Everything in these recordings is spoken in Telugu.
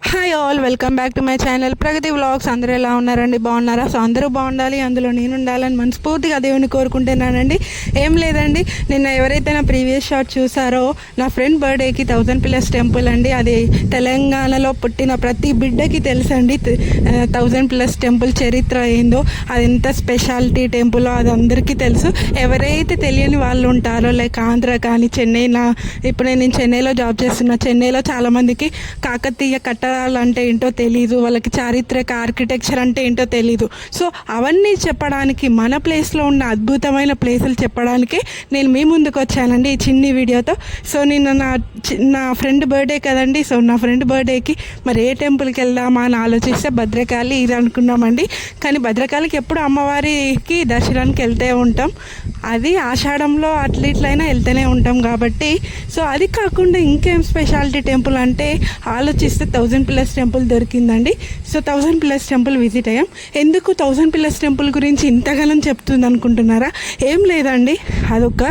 Hi all, welcome back to my channel Pragati vlogs. అందరూ ఎలా ఉన్నారండి? బాగున్నారా? సో అందరూ బాగుండాలి, అందులో నేను ఉండాలని మనస్ఫూర్తిగా దేవుని కోరుకుంటున్నానండి. ఏం లేదండి, నిన్న ఎవరైతే నా ప్రీవియస్ షాట్ చూసారో నా ఫ్రెండ్ బర్త్డేకి 1000+ టెంపుల్ అండి. అది తెలంగాణలో పుట్టిన ప్రతి బిడ్డకి తెలుసండి 1000+ టెంపుల్ చరిత్ర ఏందో, అది ఎంత స్పెషాలిటీ టెంపుల్ అది అందరికీ తెలుసు. ఎవరైతే తెలియని వాళ్ళు ఉంటారో, లైక్ ఆంధ్ర కానీ చెన్నై, ఇప్పుడు నేను చెన్నైలో జాబ్ చేస్తున్నా, చెన్నైలో చాలామందికి కాకతీయ కట్టడాలు అంటే ఏంటో తెలీదు, వాళ్ళకి చారిత్రక ఆర్కిటెక్చర్ అంటే ఏంటో తెలీదు. సో అవన్నీ చెప్పడానికి, మన ప్లేస్లో ఉన్న అద్భుతమైన ప్లేసులు చెప్పడానికి నేను మీ ముందుకు వచ్చానండి ఈ చిన్ని వీడియోతో. సో నిన్న నా ఫ్రెండ్ బర్త్డే కదండి. సో నా ఫ్రెండ్ బర్త్డేకి మరి ఏ టెంపుల్కి వెళ్దామా అని ఆలోచిస్తే భద్రకాళి ఇది అనుకున్నామండి. కానీ భద్రకాళికి ఎప్పుడు అమ్మవారికి దర్శనానికి వెళ్తూ ఉంటాం, అది ఆషాఢంలో అట్లయినా వెళ్తూనే ఉంటాం కాబట్టి. సో అది కాకుండా ఇంకేం స్పెషాలిటీ టెంపుల్ అంటే ఆలోచిస్తే 1000+ టెంపుల్ దొరికిందండి. సో 1000+ టెంపుల్ విజిట్ అయ్యాం. ఎందుకు 1000+ టెంపుల్ గురించి ఇంతగానం చెప్తుంది అనుకుంటున్నారా? ఏం లేదండి, అదొక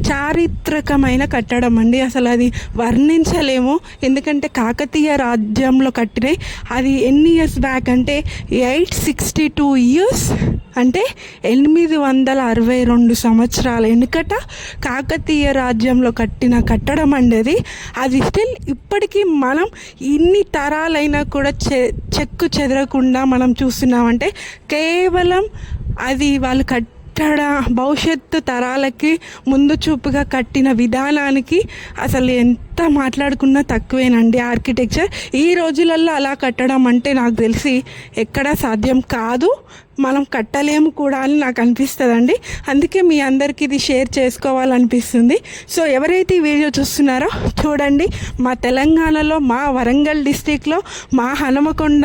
చారిత్రకమైన కట్టడం అండి. అసలు అది వర్ణించలేము, ఎందుకంటే కాకతీయ రాజ్యంలో కట్టినాయి. అది ఎన్ని ఇయర్స్ బ్యాక్ అంటే 862 ఇయర్స్, అంటే 862 సంవత్సరాల వెనుకట కాకతీయ రాజ్యంలో కట్టిన కట్టడం అండి అది. అది స్టిల్ ఇప్పటికీ మనం ఇన్ని తరాలైనా కూడా చెక్కు చెదరకుండా మనం చూస్తున్నామంటే కేవలం అది వాళ్ళు భవిష్యత్తు తరాలకి ముందు చూపుగా కట్టిన విధానానికి అసలు ఎంత మాట్లాడుకున్నా తక్కువేనండి. ఆర్కిటెక్చర్ ఈ రోజులలో అలా కట్టడం అంటే నాకు తెలిసి ఎక్కడా సాధ్యం కాదు, మనం కట్టలేము కూడా అని నాకు అనిపిస్తుందండి. అందుకే మీ అందరికీ ఇది షేర్ చేసుకోవాలనిపిస్తుంది. సో ఎవరైతే ఈ వీడియో చూస్తున్నారో చూడండి, మా తెలంగాణలో, మా వరంగల్ డిస్టిక్లో, మా హనుమకొండ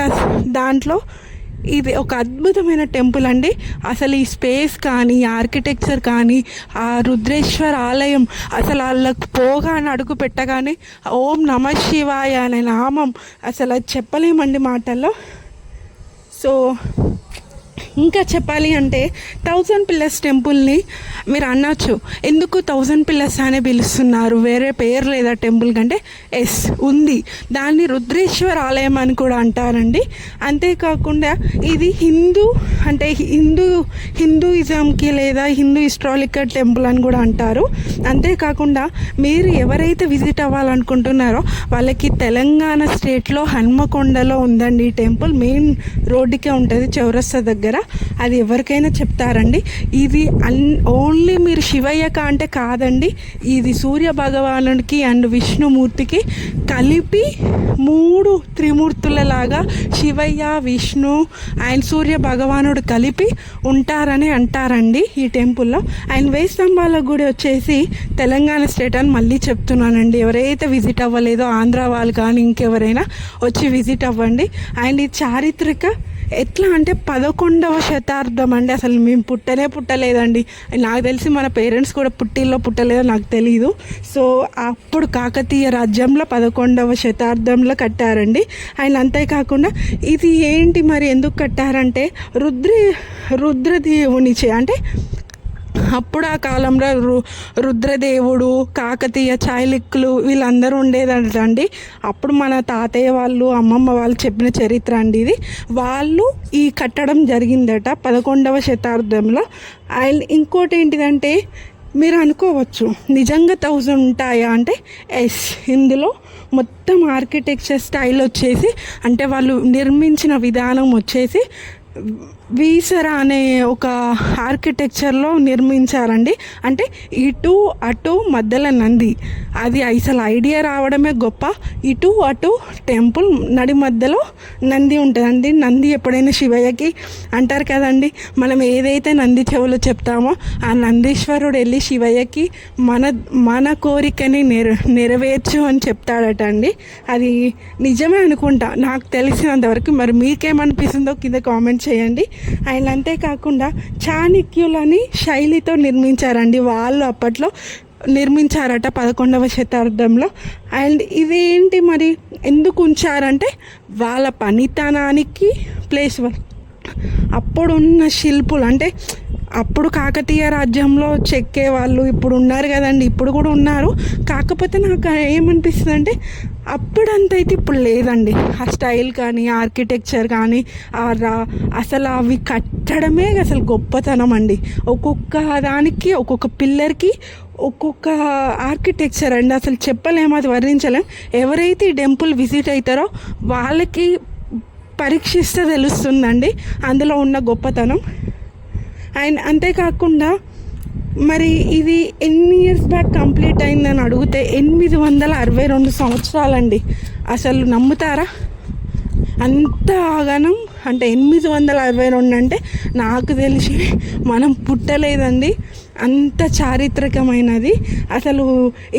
దాంట్లో ఇది ఒక అద్భుతమైన టెంపుల్ అండి. అసలు ఈ స్పేస్ కానీ, ఆర్కిటెక్చర్ కానీ, ఆ రుద్రేశ్వర ఆలయం, అసలు వాళ్ళకు పోగానే అడుగు పెట్టగానే ఓం నమ శివాయ అనే నామం అసలు అది చెప్పలేమండి మాటల్లో. సో ఇంకా చెప్పాలి అంటే 1000+ టెంపుల్ని మీరు అనొచ్చు, ఎందుకు 1000+ అనే పిలుస్తున్నారు, వేరే పేరు లేదా టెంపుల్ కంటే? ఎస్ ఉంది, దాన్ని రుద్రేశ్వర ఆలయం అని కూడా అంటారండి. అంతేకాకుండా ఇది హిందూయిజంకి లేదా హిందూ హిస్టారికల్ టెంపుల్ అని కూడా అంటారు. అంతేకాకుండా మీరు ఎవరైతే విజిట్ అవ్వాలనుకుంటున్నారో వాళ్ళకి తెలంగాణ స్టేట్లో హన్మకొండలో ఉందండి ఈ టెంపుల్. మెయిన్ రోడ్డుకే ఉంటుంది, చౌరస్తా దగ్గర. అది ఎవరికైనా చెప్తారండి. ఇది ఓన్లీ మీరు శివయ్యక అంటే కాదండి, ఇది సూర్య భగవానుడికి అండ్ విష్ణుమూర్తికి కలిపి 3 త్రిమూర్తులలాగా శివయ్య, విష్ణు అండ్ సూర్య భగవానుడు కలిపి ఉంటారని అంటారండి ఈ టెంపుల్లో. అండ్ వేయి స్తంభాల గుడి వచ్చేసి తెలంగాణ స్టేట్ అని మళ్ళీ చెప్తున్నానండి. ఎవరైతే విజిట్ అవ్వలేదో ఆంధ్ర వాళ్ళు కానీ ఇంకెవరైనా వచ్చి విజిట్ అవ్వండి. అండ్ ఇది చారిత్రక ఎట్లా అంటే 11వ శతాబ్దం అండి. అసలు మేము పుట్టలేదండి, నాకు తెలిసి మన పేరెంట్స్ కూడా పుట్టలేదో నాకు తెలీదు. సో అప్పుడు కాకతీయ రాజ్యంలో 11వ శతాబ్దంలో కట్టారండి. అండ్ అంతేకాకుండా ఇది ఏంటి మరి ఎందుకు కట్టారంటే రుద్రదేవునిచే, అంటే అప్పుడు ఆ కాలంలో రుద్రదేవుడు, కాకతీయ చాళుక్యులు వీళ్ళందరూ ఉండేదండి. అప్పుడు మన తాతయ్య వాళ్ళు, అమ్మమ్మ వాళ్ళు చెప్పిన చరిత్ర అండి ఇది. వాళ్ళు ఈ కట్టడం జరిగిందట 11వ శతాబ్దంలో. అండ్ ఇంకోటి ఏంటిదంటే, మీరు అనుకోవచ్చు నిజంగా 1000 ఉంటాయా అంటే ఎస్, ఇందులో మొత్తం ఆర్కిటెక్చర్ స్టైల్ వచ్చేసి, అంటే వాళ్ళు నిర్మించిన విధానం వచ్చేసి వీసరా అనే ఒక ఆర్కిటెక్చర్లో నిర్మించారండి. అంటే ఇటు అటు మధ్యలో నంది, అది అసలు ఐడియా రావడమే గొప్ప. ఇటు అటు టెంపుల్ నడి మధ్యలో నంది ఉంటుందండి. నంది ఎప్పుడైనా శివయ్యకి అంటారు కదండి, మనం ఏదైతే నంది చెవులో చెప్తామో ఆ నందీశ్వరుడు వెళ్ళి శివయ్యకి మన కోరికని నెరవేర్చు అని చెప్తాడట అండి. అది నిజమే అనుకుంటా నాకు తెలిసినంతవరకు. మరి మీకేమనిపిస్తుందో కింద కామెంట్ చేయండి. అండ్ అంతేకాకుండా చాణక్యులని శైలితో నిర్మించారండి, వాళ్ళు అప్పట్లో నిర్మించారట 11వ శతాబ్దంలో. అండ్ ఇదేంటి మరి ఎందుకు ఉంచారంటే వాళ్ళ పనితనానికి ప్లేస్, అప్పుడున్న శిల్పులు అంటే అప్పుడు కాకతీయ రాజ్యంలో చెక్కే వాళ్ళు ఇప్పుడు ఉన్నారు కదండి, ఇప్పుడు కూడా ఉన్నారు. కాకపోతే నాకు ఏమనిపిస్తుంది అంటే అప్పుడంత అయితే ఇప్పుడు లేదండి. ఆ స్టైల్ కానీ ఆర్కిటెక్చర్ కానీ అసలు అవి కట్టడమే అసలు గొప్పతనం అండి. ఒక్కొక్క దానికి ఒక్కొక్క పిల్లర్కి ఒక్కొక్క ఆర్కిటెక్చర్ అండి, అసలు చెప్పలేము, అది వర్ణించలేం. ఎవరైతే ఈ టెంపుల్ విజిట్ అవుతారో వాళ్ళకి పరీక్షిస్తే తెలుస్తుందండి అందులో ఉన్న గొప్పతనం. అండ్ అంతేకాకుండా మరి ఇది ఎన్ని ఇయర్స్ బ్యాక్ కంప్లీట్ అయిందని అడిగితే 862 సంవత్సరాలండి. అసలు నమ్ముతారా? అంత ఆగనం అంటే 862 అంటే నాకు తెలిసి మనం పుట్టలేదండి, అంత చారిత్రకమైనది. అసలు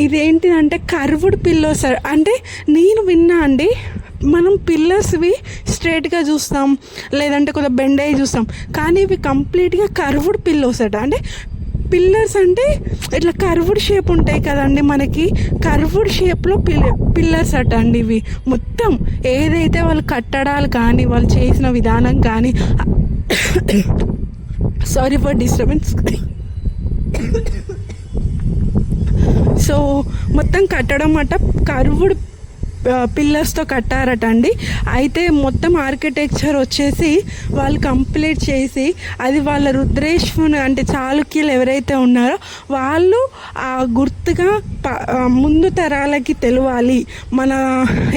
ఇదేంటిదంటే కర్వ్డ్ పిల్లోస్ అంటే నేను విన్నా అండి, మనం పిల్లర్స్వి స్ట్రైట్గా చూస్తాం, లేదంటే కొంచెం బెండ్ అయ్యి చూస్తాం, కానీ ఇవి కంప్లీట్గా కర్వ్డ్ పిల్లోస్ అట. అంటే పిల్లర్స్ అంటే ఇట్లా కర్వ్డ్ షేప్ ఉంటాయి కదండి, మనకి కర్వ్డ్ షేప్లో పిల్లర్స్ అట అండి ఇవి. మొత్తం ఏదైతే వాళ్ళు కట్టడాలు కానీ వాళ్ళు చేసిన విధానం కానీ సారీ ఫర్ డిస్టర్బెన్స్. సో మొత్తం కట్టడం అట కర్వ్డ్ పిల్లర్స్తో కట్టారట అండి. అయితే మొత్తం ఆర్కిటెక్చర్ వచ్చేసి వాళ్ళు కంప్లీట్ చేసి అది వాళ్ళ రుద్రేశ్వరుని అంటే చాళుక్యులు ఎవరైతే ఉన్నారో వాళ్ళు ఆ గుర్తుగా ముందు తరాలకి తెలియాలి మన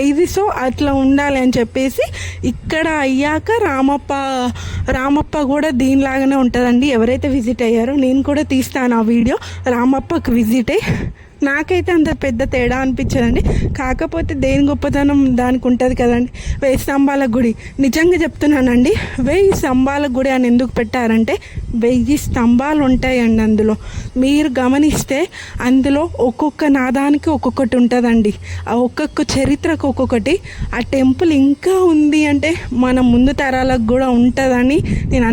ఇది, సో అట్లా ఉండాలి అని చెప్పేసి ఇక్కడ అయ్యాక రామప్ప కూడా దీనిలాగానే ఉంటుందండి. ఎవరైతే విజిట్ అయ్యారో నేను కూడా తీస్తాను ఆ వీడియో, రామప్పకి విజిట్ అయ్యి నాకైతే అంత పెద్ద తేడా అనిపించదండి. కాకపోతే దేని గొప్పతనం దానికి ఉంటుంది కదండి. 1000 స్తంభాల గుడి, నిజంగా చెప్తున్నానండి, 1000 స్తంభాల గుడి అని ఎందుకు పెట్టారంటే 1000 స్తంభాలు ఉంటాయండి అందులో. మీరు గమనిస్తే అందులో ఒక్కొక్క నాదానికి ఒక్కొక్కటి ఉంటుందండి, ఆ ఒక్కొక్క చరిత్రకు ఒక్కొక్కటి. ఆ టెంపుల్ ఇంకా ఉంది అంటే మన ముందు తరాలకు కూడా ఉంటుందని నేను